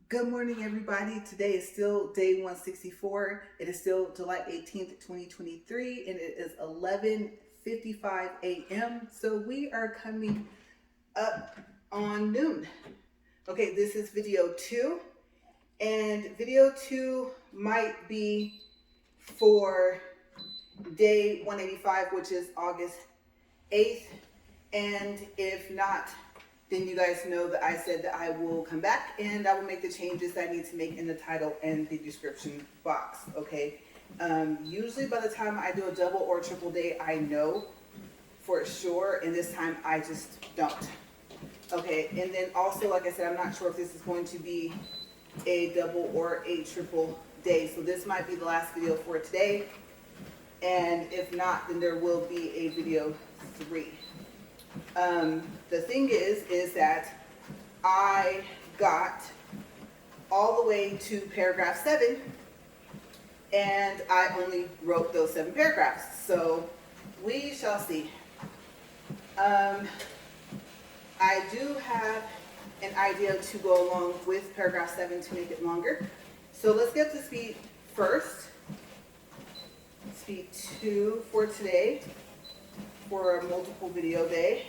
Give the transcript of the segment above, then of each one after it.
Good morning, everybody. Today is still day 164. It is still July 18th, 2023, and it is 11:55 a.m. So we are coming up on noon. Okay, this is video 2, and video 2 might be for day 185, which is August 8th, and if not, then you guys know that I said that I will come back and I will make the changes that I need to make in the title and the description box, okay? Usually by the time I do a double or triple day, I know for sure, and this time I just don't. Okay, and then also, like I said, I'm not sure if this is going to be a double or a triple day, so this might be the last video for today, and if not, then there will be a video 3. The thing is that I got all the way to paragraph 7 and I only wrote those 7 paragraphs. So we shall see. I do have an idea to go along with paragraph 7 to make it longer. So let's get to speed first. Speed 2 for today, for a multiple video day.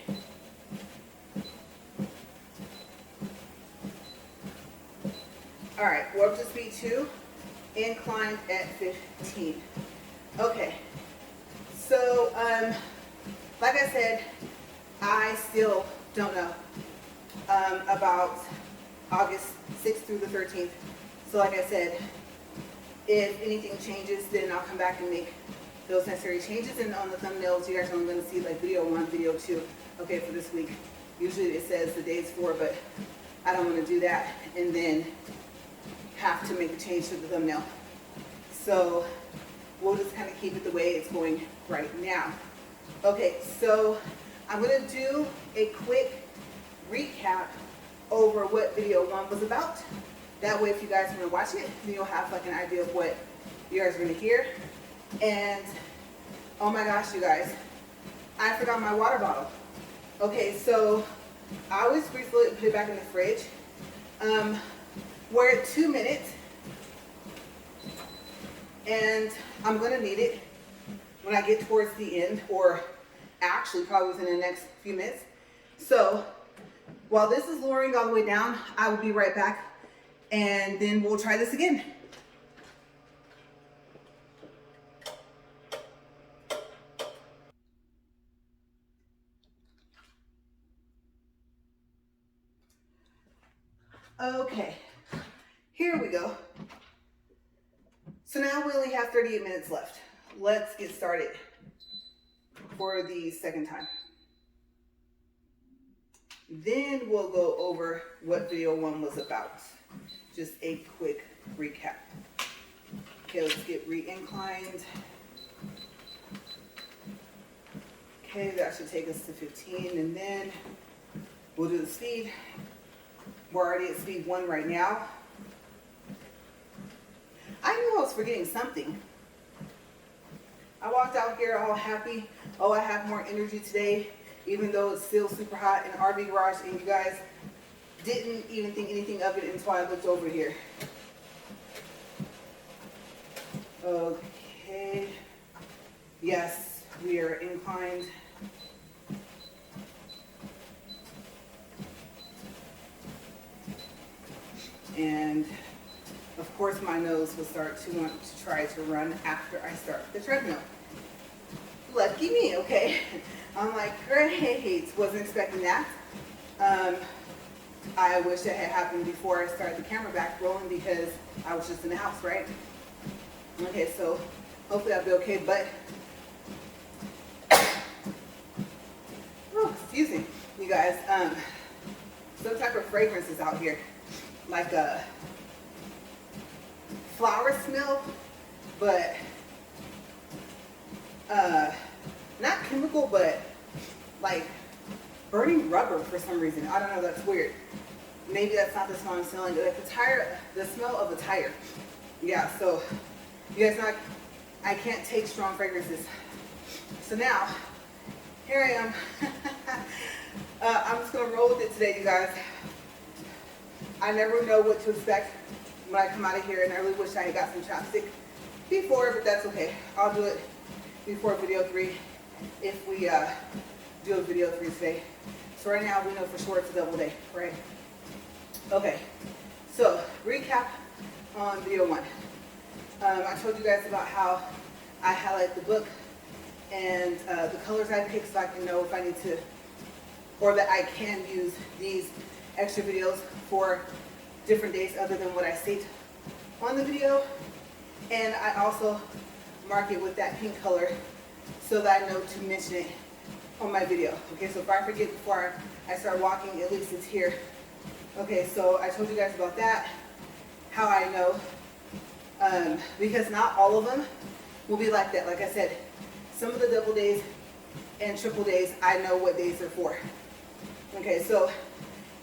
All right, we're up to speed 2, inclined at 15. Okay, so like I said, I still don't know about August 6th through the 13th. So like I said, if anything changes, then I'll come back and make those necessary changes. And on the thumbnails, you guys are only going to see like video 1, video 2, okay, for this week. Usually it says the days for, but I don't want to do that and then have to make a change to the thumbnail. So we'll just kind of keep it the way it's going right now. Okay, so I'm going to do a quick recap over what video 1 was about. That way, if you guys want to watch it, then you'll have like an idea of what you guys are going to hear. And oh my gosh, you guys, I forgot my water bottle. Okay, so I always refill it and put it back in the fridge. We're at 2 minutes, and I'm going to need it when I get towards the end, or actually probably within the next few minutes. So while this is lowering all the way down, I will be right back, and then we'll try this again. Okay, here we go. So now we only have 38 minutes left. Let's get started for the second time. Then we'll go over what video 1 was about. Just a quick recap. Okay, let's get re-inclined. Okay, that should take us to 15, and then we'll do the speed. We're already at speed 1 right now. I knew I was forgetting something. I walked out here all happy. Oh, I have more energy today, even though it's still super hot in the RV garage, and you guys didn't even think anything of it until I looked over here. Okay. Yes, we are inclined. And of course my nose will start to want to try to run after I start the treadmill. Lucky me, okay? I'm like, great, wasn't expecting that. I wish that had happened before I started the camera back rolling, because I was just in the house, right? Okay, so hopefully I'll be okay, but oh, excuse me, you guys, some type of fragrance is out here, like a flower smell, but not chemical, but like burning rubber for some reason. I don't know, that's weird. Maybe that's not the smell I'm smelling, but like the smell of the tire. Yeah, so you guys know I can't take strong fragrances. So now, here I am. I'm just gonna roll with it today, you guys. I never know what to expect when I come out of here, and I really wish I had got some chapstick before, but that's okay. I'll do it before video 3 if we do a video 3 today. So right now we know for sure it's a double day, right? Okay, so recap on video 1. I told you guys about how I highlight the book and the colors I pick so I can know if I need to, or that I can use these extra videos for different days other than what I state on the video. And I also mark it with that pink color so that I know to mention it on my video. Okay, so if I forget before I start walking, at least it's here. Okay, so I told you guys about that, how I know, because not all of them will be like that. Like I said, some of the double days and triple days, I know what days they're for. Okay, so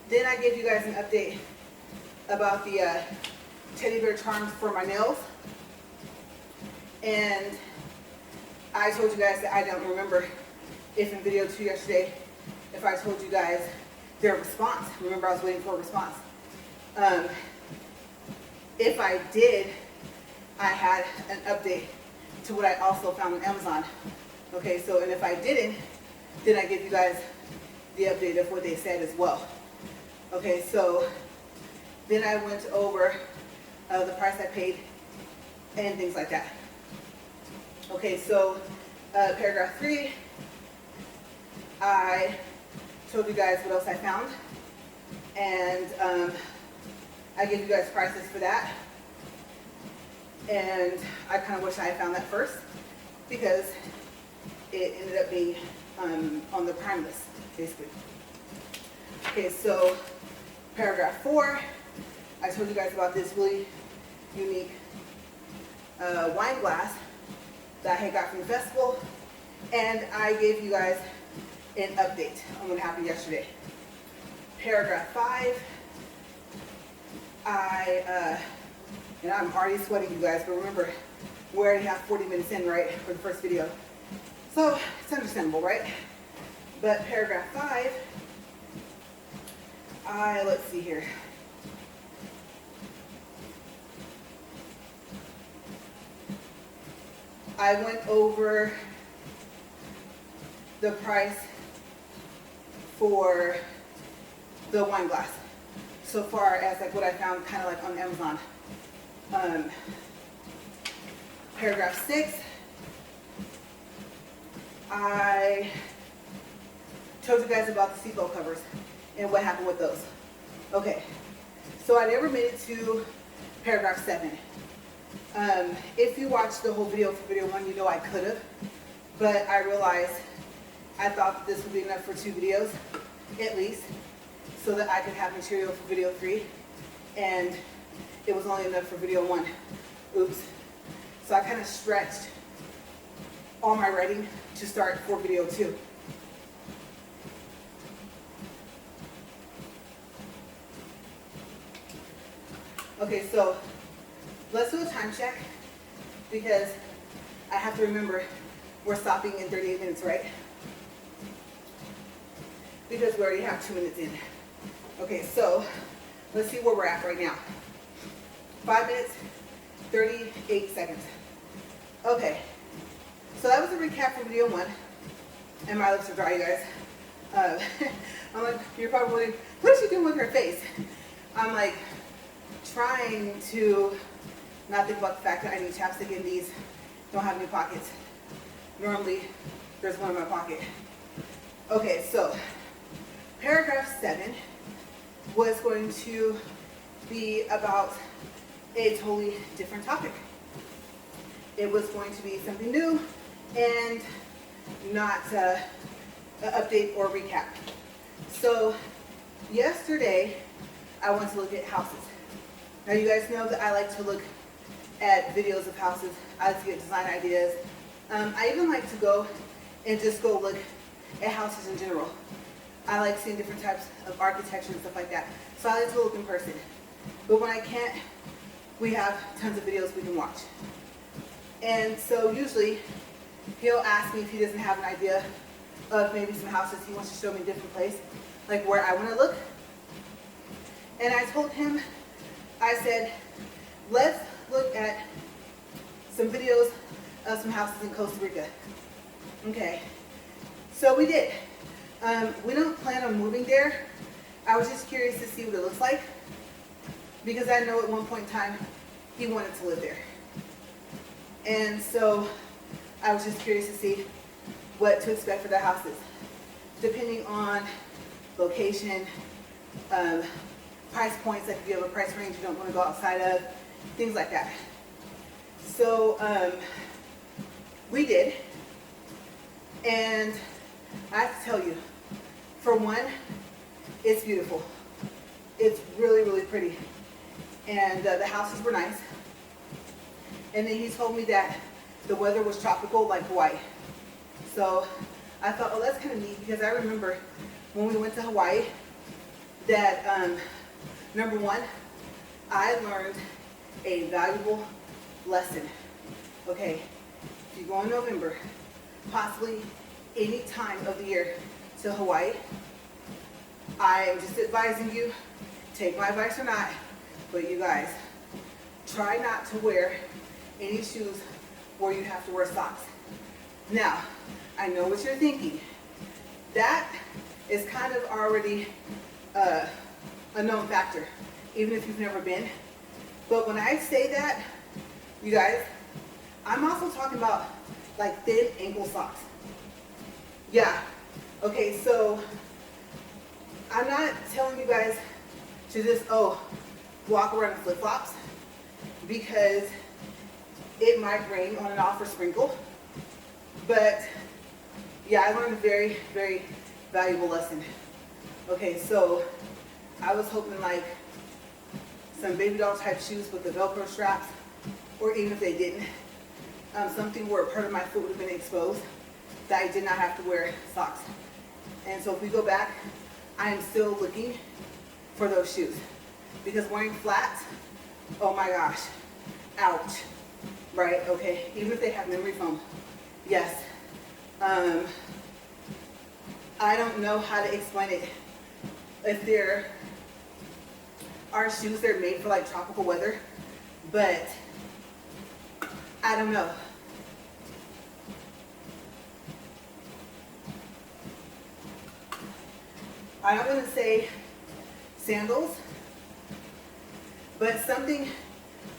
then I gave you guys an update about the teddy bear charms for my nails. And I told you guys that I don't remember if in video 2 yesterday, if I told you guys their response. Remember, I was waiting for a response. If I did, I had an update to what I also found on Amazon. Okay, so, and if I didn't, then I give you guys the update of what they said as well. Okay, so then I went over the price I paid and things like that. Okay, so paragraph 3, I told you guys what else I found, and I gave you guys prices for that. And I kind of wish I had found that first because it ended up being on the Prime list, basically. Okay, so paragraph 4, I told you guys about this really unique wine glass that I had got from the festival, and I gave you guys an update on what happened yesterday. Paragraph 5, and I'm already sweating, you guys, but remember, we already have 40 minutes in, right, for the first video. So, it's understandable, right? But paragraph 5, let's see here. I went over the price for the wine glass so far as like what I found kind of like on Amazon. Paragraph 6, I told you guys about the seatbelt covers and what happened with those. Okay, so I never made it to paragraph 7. If you watched the whole video for video 1, you know I could have, but I realized I thought this would be enough for 2 videos, at least, so that I could have material for video 3, and it was only enough for video 1. Oops. So I kind of stretched all my writing to start for video 2. Okay, so let's do a time check because I have to remember we're stopping in 38 minutes, right? Because we already have 2 minutes in. Okay, so let's see where we're at right now. 5 minutes, 38 seconds. Okay, so that was a recap from video 1. And my lips are dry, you guys. I'm like, you're probably wondering, what is she doing with her face? I'm like, trying to not think about the fact that I need chapstick and these don't have any pockets. Normally, there's one in my pocket. Okay, so paragraph 7 was going to be about a totally different topic. It was going to be something new and not an update or recap. So yesterday, I went to look at houses. Now you guys know that I like to look at videos of houses. I like to get design ideas. I even like to go and just go look at houses in general. I like seeing different types of architecture and stuff like that. So I like to look in person. But when I can't, we have tons of videos we can watch. And so usually he'll ask me if he doesn't have an idea of maybe some houses he wants to show me a different place, like where I want to look. And I told him, I said, let's look at some videos of some houses in Costa Rica. Okay, so we did. We don't plan on moving there. I was just curious to see what it looks like, because I know at one point in time he wanted to live there. And so I was just curious to see what to expect for the houses, depending on location, price points, like if you have a price range you don't want to go outside of, things like that. So we did, and I have to tell you, for one, it's beautiful. It's really, really pretty. And the houses were nice. And then he told me that the weather was tropical like Hawaii. So I thought, oh, that's kind of neat, because I remember when we went to Hawaii that, number one, I learned a valuable lesson. Okay, if you go in November, possibly any time of the year to Hawaii, I am just advising you, take my advice or not, but you guys, try not to wear any shoes where you have to wear socks. Now, I know what you're thinking. That is kind of already a known factor, even if you've never been. But when I say that, you guys, I'm also talking about like thin ankle socks. Yeah, okay, so I'm not telling you guys to just, walk around in flip-flops, because it might rain on and off or sprinkle. But yeah, I learned a very, very valuable lesson. Okay, so I was hoping like some baby doll type shoes with the Velcro straps, or even if they didn't, something where part of my foot would have been exposed, that I did not have to wear socks. And so if we go back, I am still looking for those shoes, because wearing flats, oh my gosh, ouch, right? Okay, even if they have memory foam, yes. I don't know how to explain it. If there are shoes that are made for like tropical weather, but I don't know. I don't want to say sandals, but something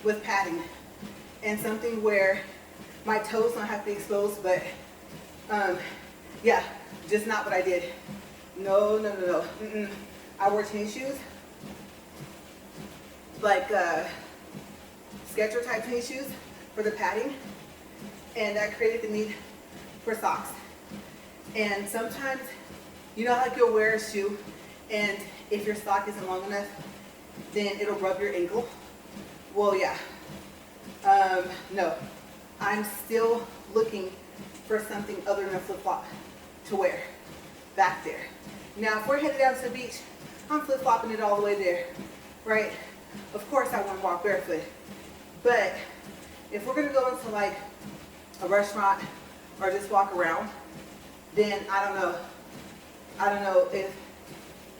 with padding, and something where my toes don't have to be exposed, but yeah, just not what I did. No. I wore tennis shoes, like Skechers type tennis shoes for the padding, and that created the need for socks. And sometimes, you know, like you'll wear a shoe, and if your sock isn't long enough, then it'll rub your ankle. Well, yeah. No, I'm still looking for something other than a flip-flop to wear back there. Now, if we're headed down to the beach, I'm flip-flopping it all the way there, right? Of course I want to walk barefoot, but if we're going to go into like a restaurant or just walk around, then I don't know if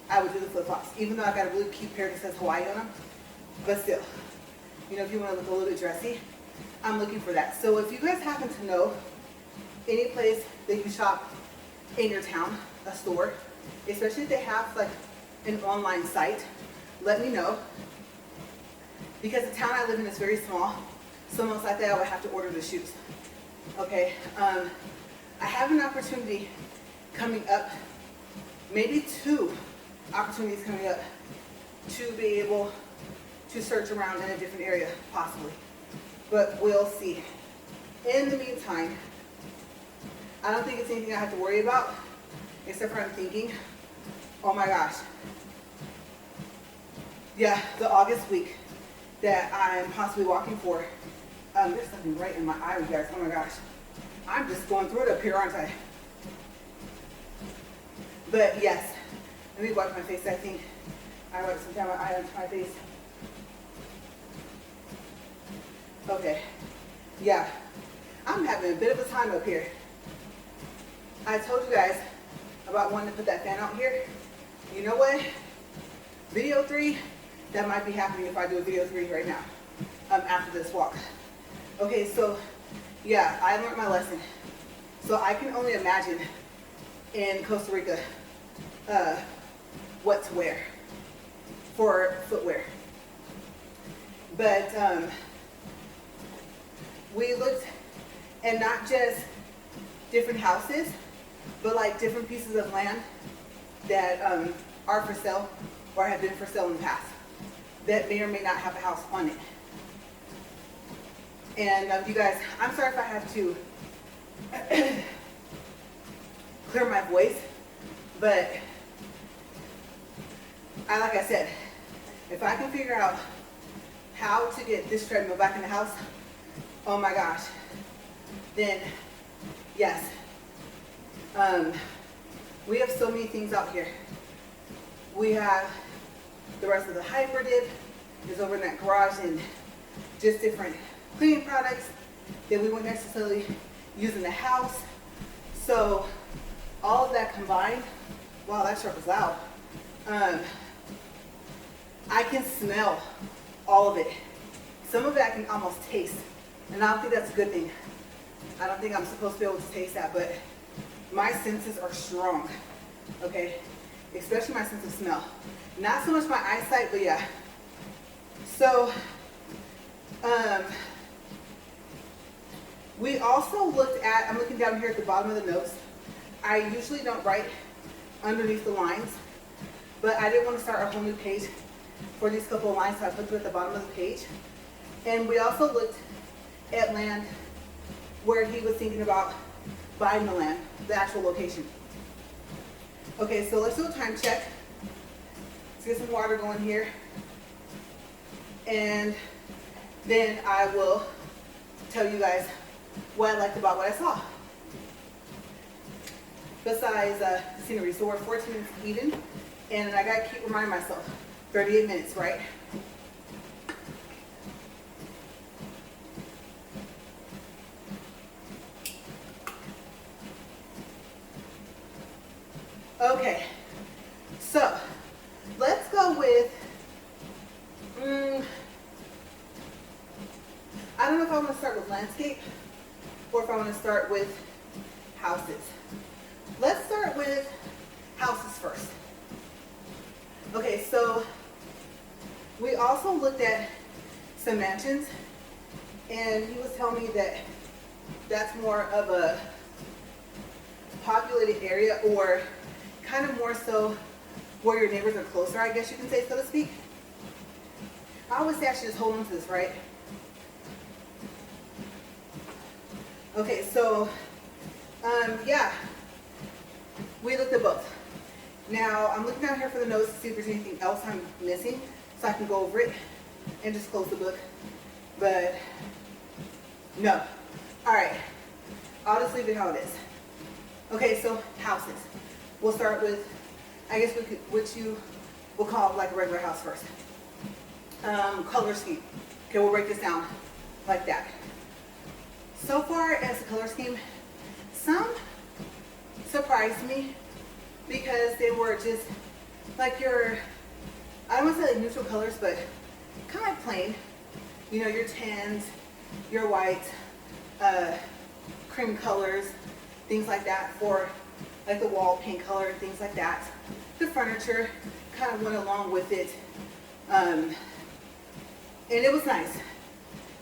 I would do the flip-flops, even though I got a really cute pair that says Hawaii on them, but still, you know, if you want to look a little bit dressy, I'm looking for that. So if you guys happen to know any place that you shop in your town, a store, especially if they have like an online site, let me know, because the town I live in is very small, so most likely I would have to order the shoes. Okay, I have an opportunity coming up, maybe 2 opportunities coming up, to be able to search around in a different area, possibly, but we'll see. In the meantime, I don't think it's anything I have to worry about, except for I'm thinking, oh my gosh, yeah, the August week that I'm possibly walking for, there's something right in my eye, you guys, oh my gosh, I'm just going through it up here, aren't I? But yes, let me wipe my face. I think I wiped some down my eye onto my face. Okay, yeah, I'm having a bit of a time up here. I told you guys about wanting to put that fan out here. You know what? Video 3, that might be happening if I do a video 3 right now, after this walk. Okay, so yeah, I learned my lesson. So I can only imagine in Costa Rica what to wear for footwear. But we looked, and not just different houses, but like different pieces of land that are for sale or have been for sale in the past that may or may not have a house on it. And you guys, I'm sorry if I have to clear my voice, but like I said, if I can figure out how to get this treadmill back in the house, oh my gosh, then yes. We have so many things out here. We have the rest of the hyper-dip is over in that garage, and just different cleaning products that we wouldn't necessarily use in the house. So all of that combined, wow, that truck is loud. I can smell all of it. Some of it I can almost taste, and I don't think that's a good thing. I don't think I'm supposed to be able to taste that, but my senses are strong, okay? Especially my sense of smell. Not so much my eyesight, but yeah. So, we also looked at, I'm looking down here at the bottom of the notes. I usually don't write underneath the lines, but I didn't want to start a whole new page for these couple of lines, so I put them at the bottom of the page. And we also looked at land where he was thinking about buying the land, the actual location. Okay, so let's do a time check. Let's get some water going here. And then I will tell you guys what I liked about what I saw. Besides scenery, so we're 14 minutes even, and I gotta keep reminding myself, 38 minutes, right? Okay, so let's go with, I don't know if I want to start with landscape or if I want to start with houses. Let's start with houses first. Okay, so we also looked at some mansions, and he was telling me that that's more of a populated area, or kind of more so where your neighbors are closer, I guess you can say, so to speak. I always say I should just hold on to this, right? Okay, so, yeah, we looked at both. Now, I'm looking down here for the notes to see if there's anything else I'm missing, so I can go over it and just close the book, but no. All right, I'll just leave it how it is. Okay, so houses. We'll start with, I guess what you will call like a regular house first. Color scheme. Okay, we'll break this down like that. So far as the color scheme, some surprised me because they were just like your, I don't want to say like neutral colors, but kind of like plain. You know, your tans, your whites, cream colors, things like that, for like the wall paint color and things like that. The furniture kind of went along with it, and it was nice.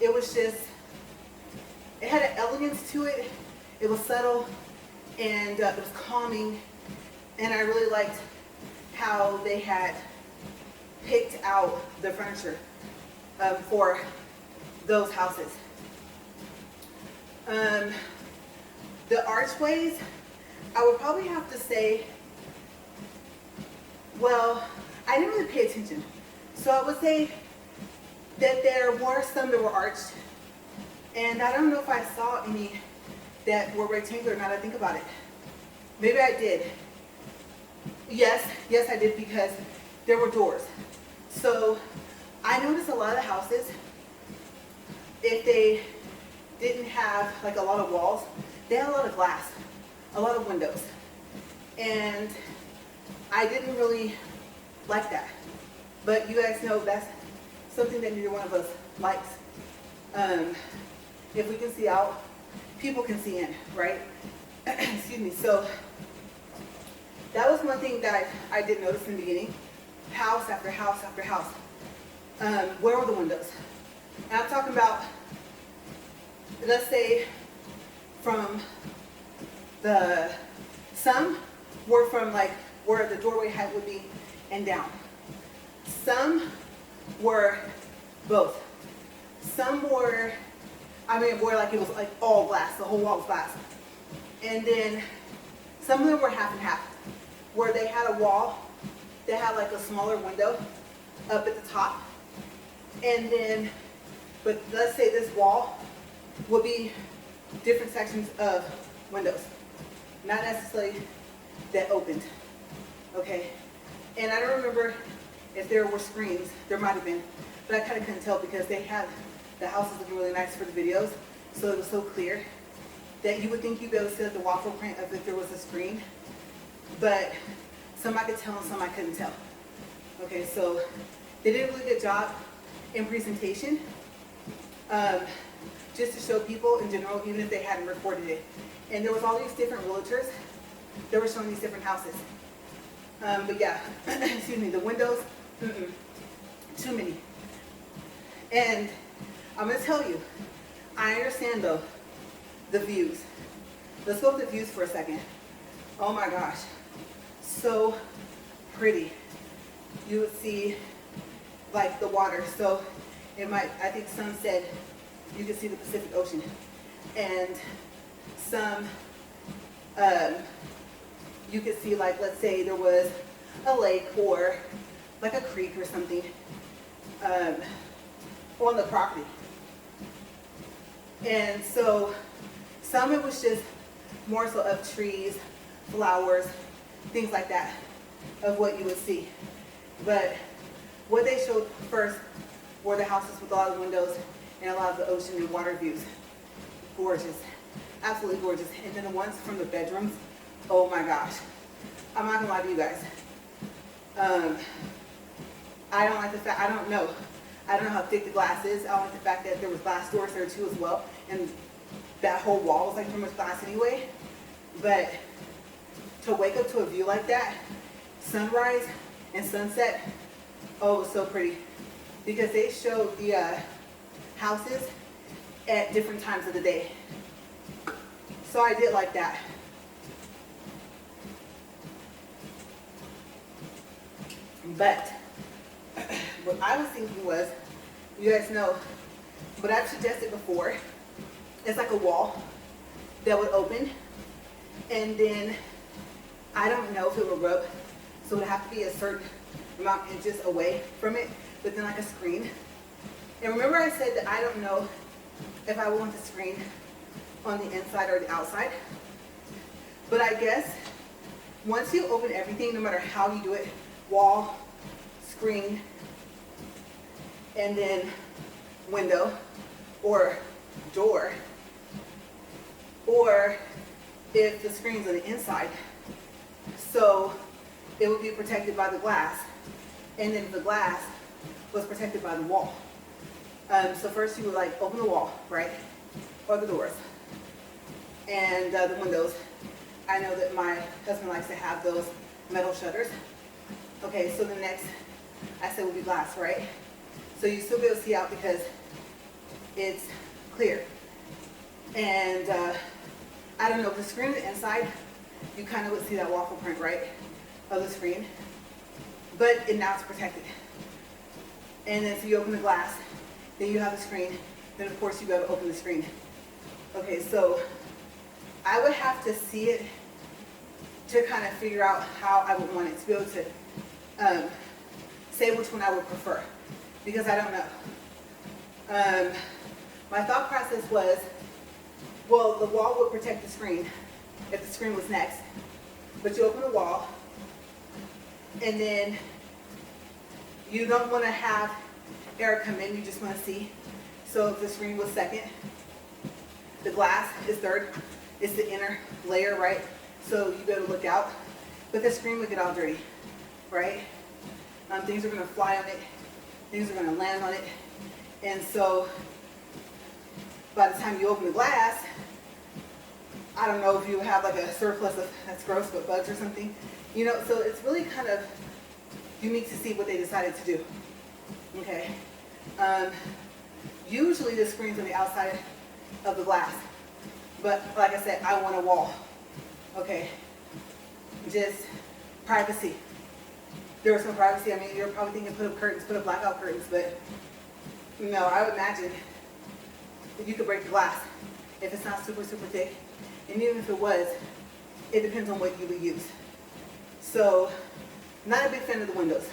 It was just, it had an elegance to it. It was subtle, and it was calming, and I really liked how they had picked out the furniture for those houses. The archways, I would probably have to say, well, I didn't really pay attention. So I would say that there were some that were arched, and I don't know if I saw any that were rectangular now that I think about it. Maybe I did. Yes, I did, because there were doors. So I noticed a lot of the houses, if they didn't have like a lot of walls, they had a lot of glass, a lot of windows. And I didn't really like that. But you guys know that's something that neither one of us likes. If we can see out, people can see in, right? Excuse me. So that was one thing that I did notice in the beginning. House after house after house. Where were the windows? And I'm talking about, let's say, from some were from like where the doorway height would be and down. Some were both. Some were, where like it was like all glass, the whole wall was glass. And then some of them were half and half, where they had a wall that had like a smaller window up at the top. And then, but let's say this wall would be different sections of windows, not necessarily that opened, okay? And I don't remember if there were screens, there might have been, but I kind of couldn't tell because they had the houses looking really nice for the videos, so it was so clear that you would think you'd be able to see the waffle print of if there was a screen, but some I could tell and some I couldn't tell. Okay, so they did a really good job in presentation, just to show people in general, even if they hadn't recorded it. And there was all these different realtors that were showing these different houses. But yeah, excuse me, the windows, too many. And I'm gonna tell you, I understand though, the views. Let's go with the views for a second. Oh my gosh, so pretty. You would see like the water. So it might, I think some said you could see the Pacific Ocean. And some, you could see like, let's say there was a lake or like a creek or something on the property. And so some it was just more so of trees, flowers, things like that, of what you would see. But what they showed first were the houses with a lot of windows and a lot of the ocean and water views. Gorgeous, absolutely gorgeous. And then the ones from the bedrooms, oh my gosh. I'm not gonna lie to you guys. I don't like the fact, I don't know how thick the glass is. I don't like the fact that there was glass doors there too as well. And that whole wall was like pretty much glass anyway. But to wake up to a view like that, sunrise and sunset, oh, it was so pretty. Because they showed the houses at different times of the day. So I did like that. But what I was thinking was, you guys know, what I've suggested before, is like a wall that would open, and then I don't know if it would rub, so it would have to be a certain amount of inches away from it, but then like a screen. And remember I said that I don't know if I want the screen on the inside or the outside, but I guess once you open everything, no matter how you do it, wall, screen, and then window or door, or if the screen's on the inside, so it would be protected by the glass, and then the glass was protected by the wall. So first you would like open the wall, right, or the doors, and the windows. I know that my husband likes to have those metal shutters. Okay, so the next I said would be glass, right? So you still be able to see out because it's clear. And I don't know, the screen on the inside, you kind of would see that waffle print, right, of the screen. But now it's protected. And then so you open the glass, then you have the screen, then of course you go to open the screen. Okay, so I would have to see it to kind of figure out how I would want it to be able to say which one I would prefer, because I don't know. My thought process was, well, the wall would protect the screen if the screen was next, but you open the wall, and then you don't want to have air come in, you just want to see. So if the screen was second, the glass is third, it's the inner layer, right? So you better look out, but the screen would get all dirty, right? Things are going to fly on it. Things are going to land on it. And so by the time you open the glass, I don't know if you have like a surplus of, that's gross, but bugs or something. You know, so it's really kind of unique to see what they decided to do. Okay. Usually the screen's on the outside of the glass. But like I said, I want a wall. Okay. Just privacy. There was some privacy. I mean, you're probably thinking put up curtains, put up blackout curtains, but no, I would imagine that you could break the glass if it's not super, super thick. And even if it was, it depends on what you would use. So, not a big fan of the windows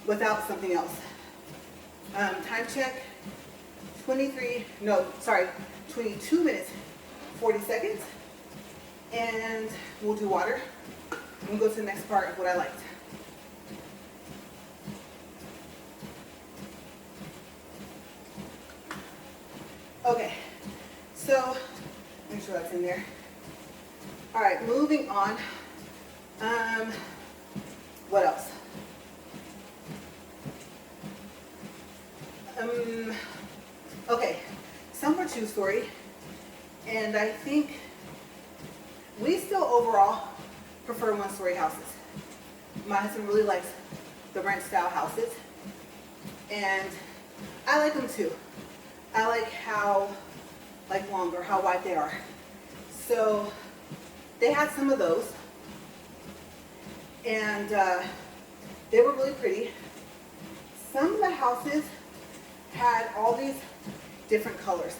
without something else. Time check, 22 minutes, 40 seconds. And we'll do water. We'll go to the next part of what I liked. Okay, so make sure that's in there. All right, moving on. What else? Okay, some more true story, and I think we still overall prefer one-story houses. My husband really likes the ranch-style houses, and I like them too. I like how long or how wide they are. So they had some of those, and they were really pretty. Some of the houses had all these different colors.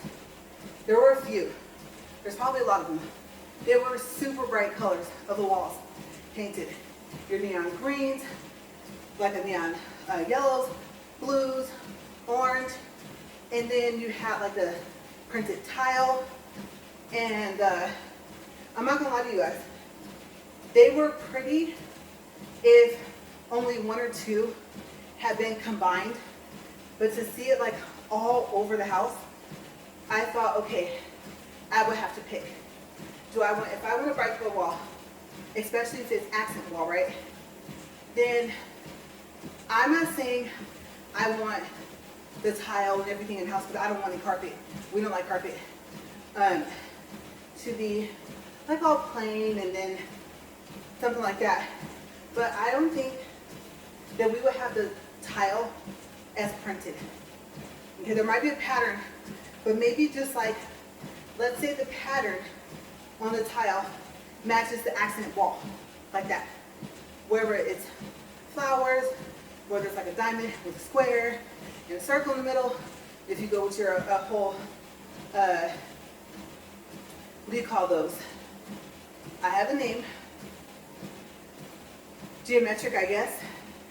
There were a few. There's probably a lot of them. They were super bright colors of the walls painted. Your neon greens, like a neon yellows, blues, orange, and then you had like the printed tile. And I'm not gonna lie to you guys, they were pretty if only one or two had been combined, but to see it like all over the house, I thought, okay, I would have to pick. If I want a bright color wall, especially if it's accent wall, right? Then I'm not saying I want the tile and everything in the house, because I don't want any carpet. We don't like carpet. To be like all plain and then something like that. But I don't think that we would have the tile as printed. Okay, there might be a pattern, but maybe just like, let's say the pattern on the tile matches the accent wall, like that. Wherever it's flowers, whether it's like a diamond with a square and a circle in the middle. If you go with your whole, what do you call those? I have a name. Geometric, I guess.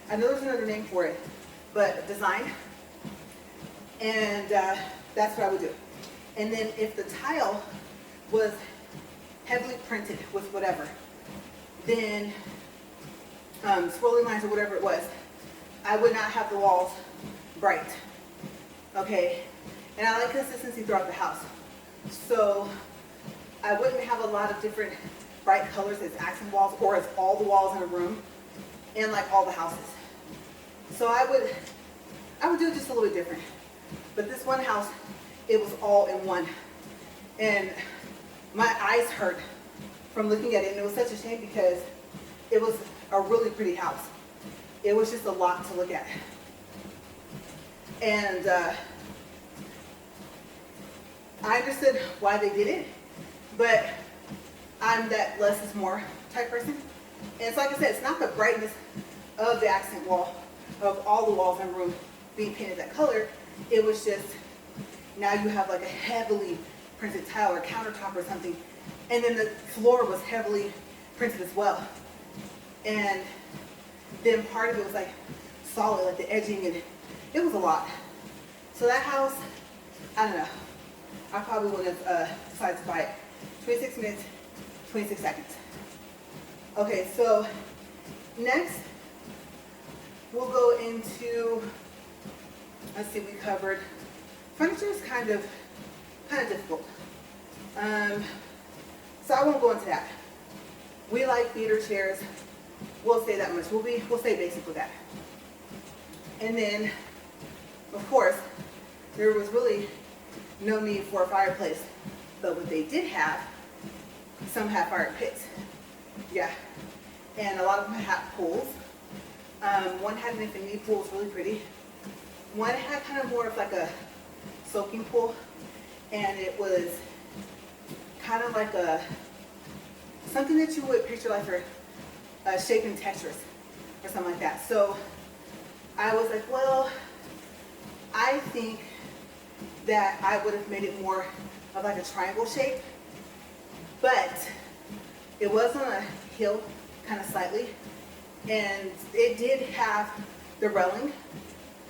I know there's another name for it, but design. And that's what I would do. And then if the tile was heavily printed with whatever, then swirling lines or whatever it was, I would not have the walls bright. Okay? And I like consistency throughout the house. So I wouldn't have a lot of different bright colors as accent walls or as all the walls in a room in like all the houses. So I would do it just a little bit different. But this one house, it was all in one. And my eyes hurt from looking at it, and it was such a shame because it was a really pretty house. It was just a lot to look at. And I understood why they did it, but I'm that less is more type person. And it's like I said, it's not the brightness of the accent wall, of all the walls in the room being painted that color. It was just, now you have like a heavily printed tile or countertop or something. And then the floor was heavily printed as well. And then part of it was like solid, like the edging, and it was a lot. So that house, I don't know. I probably wouldn't have decided to buy it. 26 minutes, 26 seconds. Okay, so next we'll go into, let's see, we covered, furniture is kind of difficult. So I won't go into that. We like theater chairs. We'll say that much. We'll stay basic with that. And then, of course, there was really no need for a fireplace. But what they did have, some had fire pits. Yeah. And a lot of them had pools. One had an infinity pool, it was really pretty. One had kind of more of like a soaking pool, and it was kind of like something that you would picture like for shape and Tetris or something like that. So I was like, well, I think that I would have made it more of like a triangle shape, but it was on a hill kind of slightly, and it did have the railing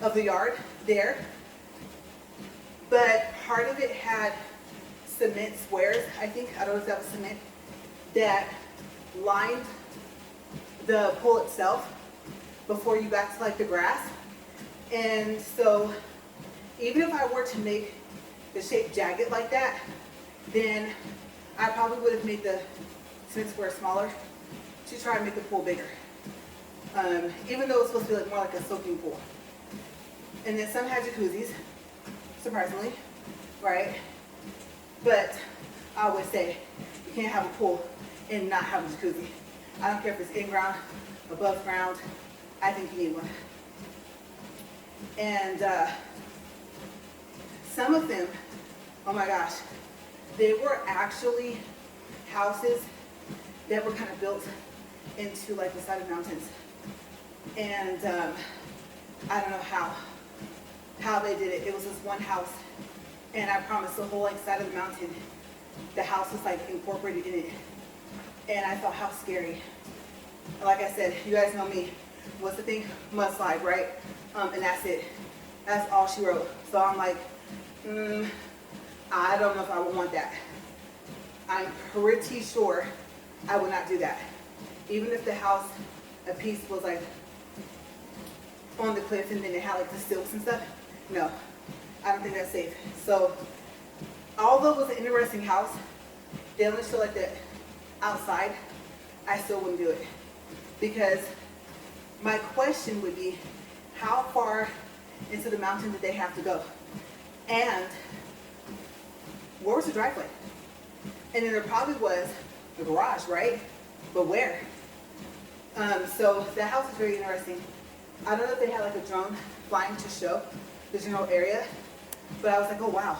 of the yard there, but part of it had cement squares, I think, I don't know if that was cement, that lined the pool itself before you got to like the grass. And so even if I were to make the shape jagged like that, then I probably would have made the cement square smaller to try and make the pool bigger. Even though it's supposed to be like more like a soaking pool. And then some had jacuzzis, surprisingly, right? But I would say you can't have a pool and not have a jacuzzi. I don't care if it's in ground, above ground, I think you need one. And some of them, oh my gosh, they were actually houses that were kind of built into like the side of mountains. And I don't know how they did it. It was this one house, and I promise the whole like side of the mountain, the house was like incorporated in it. And I thought, how scary. Like I said, you guys know me. What's the thing? Mudslide, right? And that's it. That's all she wrote. So I'm like, I don't know if I would want that. I'm pretty sure I would not do that. Even if the house, a piece was like on the cliff and then it had like the stilts and stuff. No, I don't think that's safe. So although it was an interesting house, they only show like the outside, I still wouldn't do it. Because my question would be, how far into the mountain did they have to go? And where was the driveway? And then there probably was the garage, right? But where? So the house is very interesting. I don't know if they had like a drone flying to show the general area, but I was like, oh wow.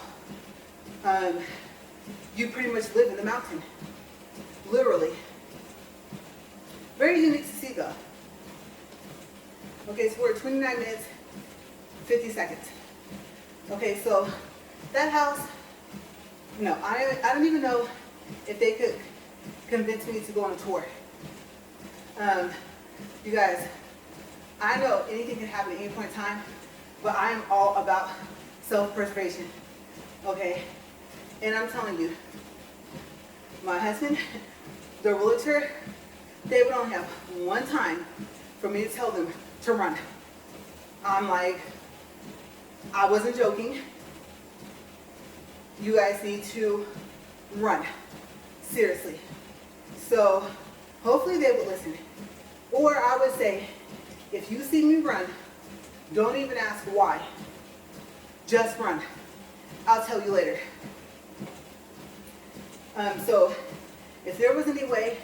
You pretty much live in the mountain, literally. Very unique to see though. Okay, so we're at 29 minutes, 50 seconds. Okay, so that house, no, I don't even know if they could convince me to go on a tour. You guys, I know anything can happen at any point in time, but I am all about self-preservation, okay? And I'm telling you, my husband, the realtor, they would only have one time for me to tell them to run. I'm like, I wasn't joking. You guys need to run, seriously. So hopefully they would listen. Or I would say, if you see me run, don't even ask why. Just run. I'll tell you later. So if there was any way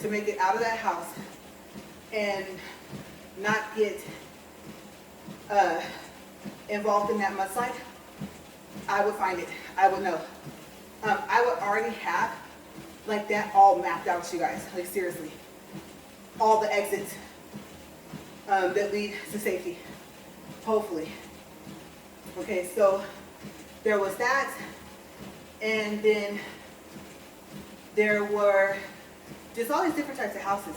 to make it out of that house and not get involved in that mudslide, I would find it. I would know. I would already have like that all mapped out, you guys. Like seriously, all the exits that lead to safety. Hopefully. Okay, so there was that, and then there were just all these different types of houses.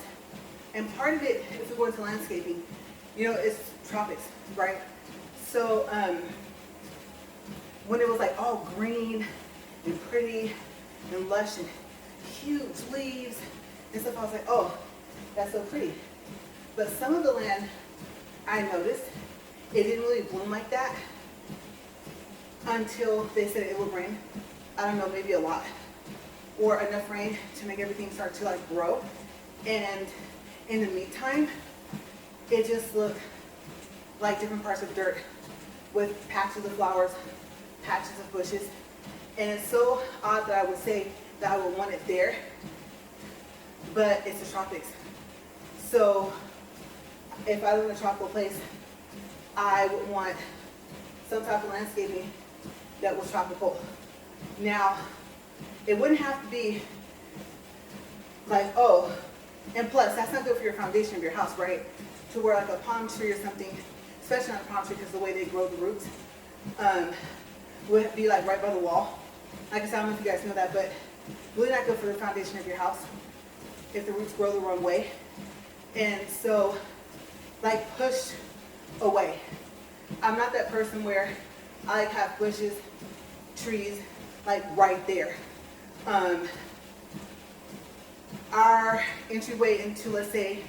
And part of it, if we go into landscaping, you know, it's tropics, right? So when it was like all green and pretty and lush and huge leaves and stuff, I was like, oh, that's so pretty. But some of the land, I noticed, it didn't really bloom like that until they said it would rain. I don't know, maybe a lot. Or enough rain to make everything start to like grow. And in the meantime, it just looked like different parts of dirt with patches of flowers, patches of bushes. And it's so odd that I would say that I would want it there, but it's the tropics. So if I live in a tropical place, I would want some type of landscaping that was tropical. Now, it wouldn't have to be like, oh, and plus, that's not good for your foundation of your house, right? To where like a palm tree or something, especially not a palm tree because the way they grow the roots, would be like right by the wall. Like I said, I don't know if you guys know that, but really not good for the foundation of your house if the roots grow the wrong way. And so, like, push away. I'm not that person where I like have bushes, trees, like right there. Our entryway into, let's say,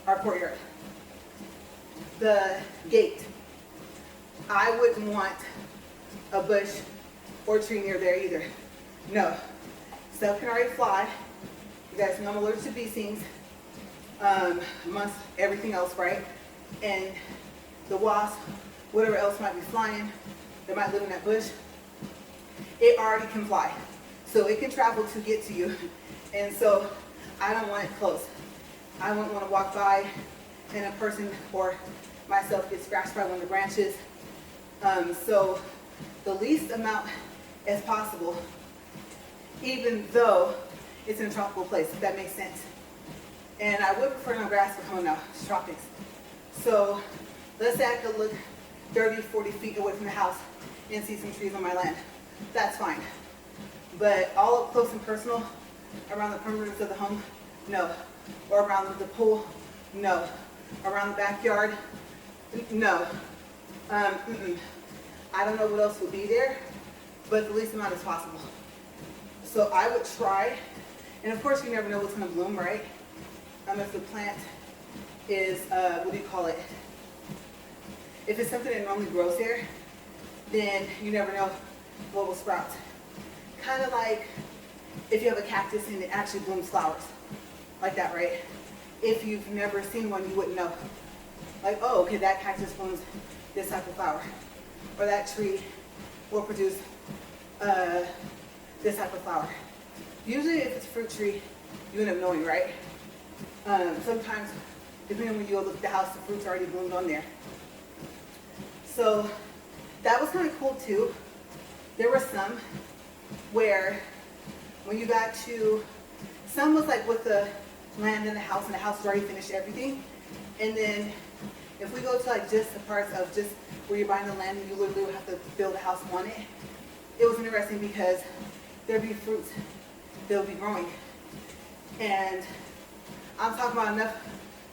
our courtyard, the gate, I wouldn't want a bush or tree near there either. No. Stuff can already fly. You guys know I'm allergic to bee stings, amongst everything else, right? And the wasp, whatever else might be flying, that might live in that bush, it already can fly. So it can travel to get to you. And so I don't want it close. I wouldn't want to walk by and a person or myself get scratched by one of the branches. So the least amount as possible, even though it's in a tropical place, if that makes sense. And I would prefer no grass, but come on now, it's tropics. So let's say I could look 30, 40 feet away from the house and see some trees on my land. That's fine. But all up close and personal, around the perimeters of the home, no. Or around the pool, no. Around the backyard, no. I don't know what else would be there, but the least amount as possible. So I would try, and of course you never know what's going to bloom, right? If the plant is, what do you call it? If it's something that normally grows there, then you never know what will sprout. Kind of like if you have a cactus and it actually blooms flowers, like that, right? If you've never seen one, you wouldn't know. Like, oh, okay, that cactus blooms this type of flower, or that tree will produce this type of flower. Usually if it's a fruit tree, you end up knowing, right? Sometimes, depending on when you go look at the house, the fruit's already bloomed on there. So that was kind of cool too. There were some where when you got to, some was like with the land in the house and the house was already finished everything. And then if we go to like just the parts of just where you're buying the land and you literally would have to build a house on it, it was interesting because there'd be fruits that would be growing. And I'm talking about enough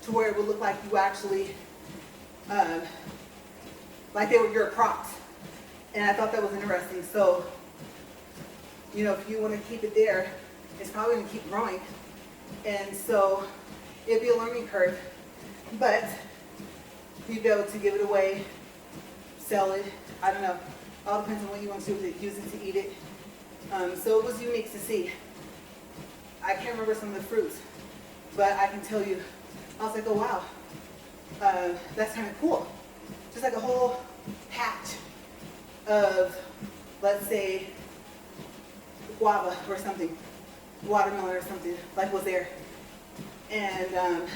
to where it would look like you actually, like they were your crops. And I thought that was interesting. So, you know, if you want to keep it there, it's probably going to keep growing. And so it'd be a learning curve. But you'd be able to give it away, sell it, I don't know. All depends on what you want to do with it, use it to eat it. So it was unique to see. I can't remember some of the fruits, but I can tell you, I was like, oh wow, that's kind of cool. Just like a whole patch of, let's say, guava or something, watermelon or something, like was there. And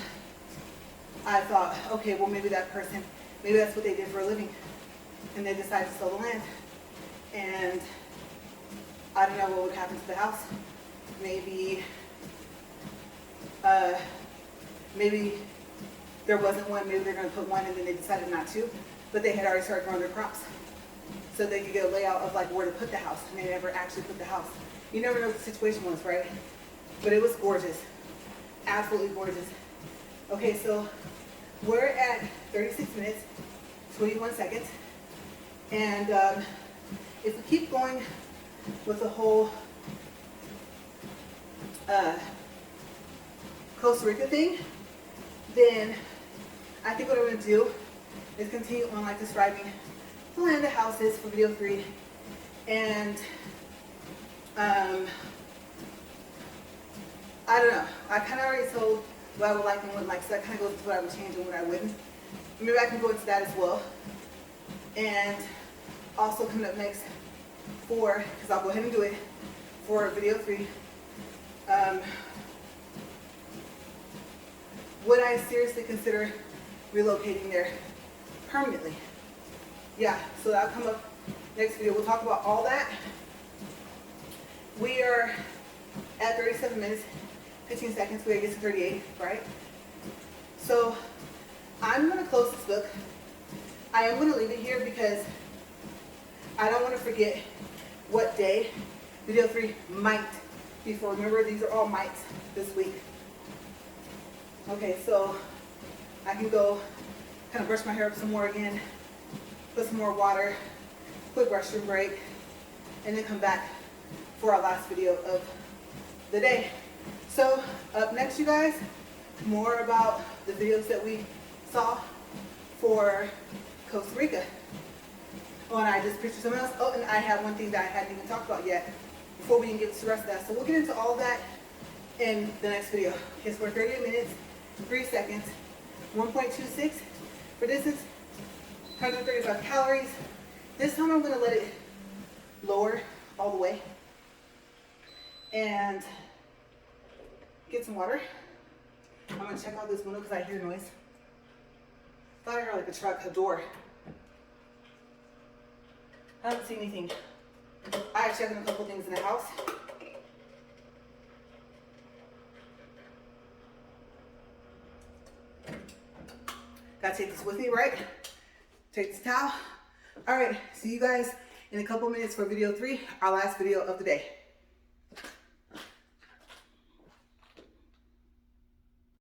I thought, okay, well maybe that person, maybe that's what they did for a living. And they decided to sell the land. And I don't know what would happen to the house. Maybe, maybe there wasn't one, maybe they're going to put one and then they decided not to. But they had already started growing their crops. So they could get a layout of like where to put the house. And they never actually put the house. You never know what the situation was, right? But it was gorgeous. Absolutely gorgeous. Okay, so we're at 36 minutes, 21 seconds. And if we keep going with the whole Costa Rica thing, then I think what I'm going to do is continue on like describing the land, the houses for video 3. And I don't know. I kind of already told what I would like and wouldn't like, so that kind of goes to what I would change and what I wouldn't. maybe I can go into that as well. And also coming up next for, because I'll go ahead and do it for video 3, would I seriously consider relocating there permanently? Yeah, so that'll come up next video. We'll talk about all that. We are at 37 minutes, 15 seconds. We gotta get to 38, right? So I'm gonna close this book. I am gonna leave it here because I don't want to forget what day video 3 might be for. Remember, these are all mights this week. Okay, so I can go kind of brush my hair up some more again, put some more water, quick restroom break, and then come back for our last video of the day. So up next, you guys, more about the videos that we saw for Costa Rica. Oh, and I just pictured something else. Oh, and I have one thing that I hadn't even talked about yet before we can get to the rest of that. So we'll get into all that in the next video. Okay, so we're 38 minutes, 3 seconds, 1.26 for distance, 135 calories. This time I'm gonna let it lower all the way and get some water. I'm gonna check out this window because I hear noise. Thought I heard like a truck, a door. I haven't seen anything. I have checked on a couple things in the house. Gotta take this with me, right? Take this towel. All right, see you guys in a couple minutes for video 3, our last video of the day.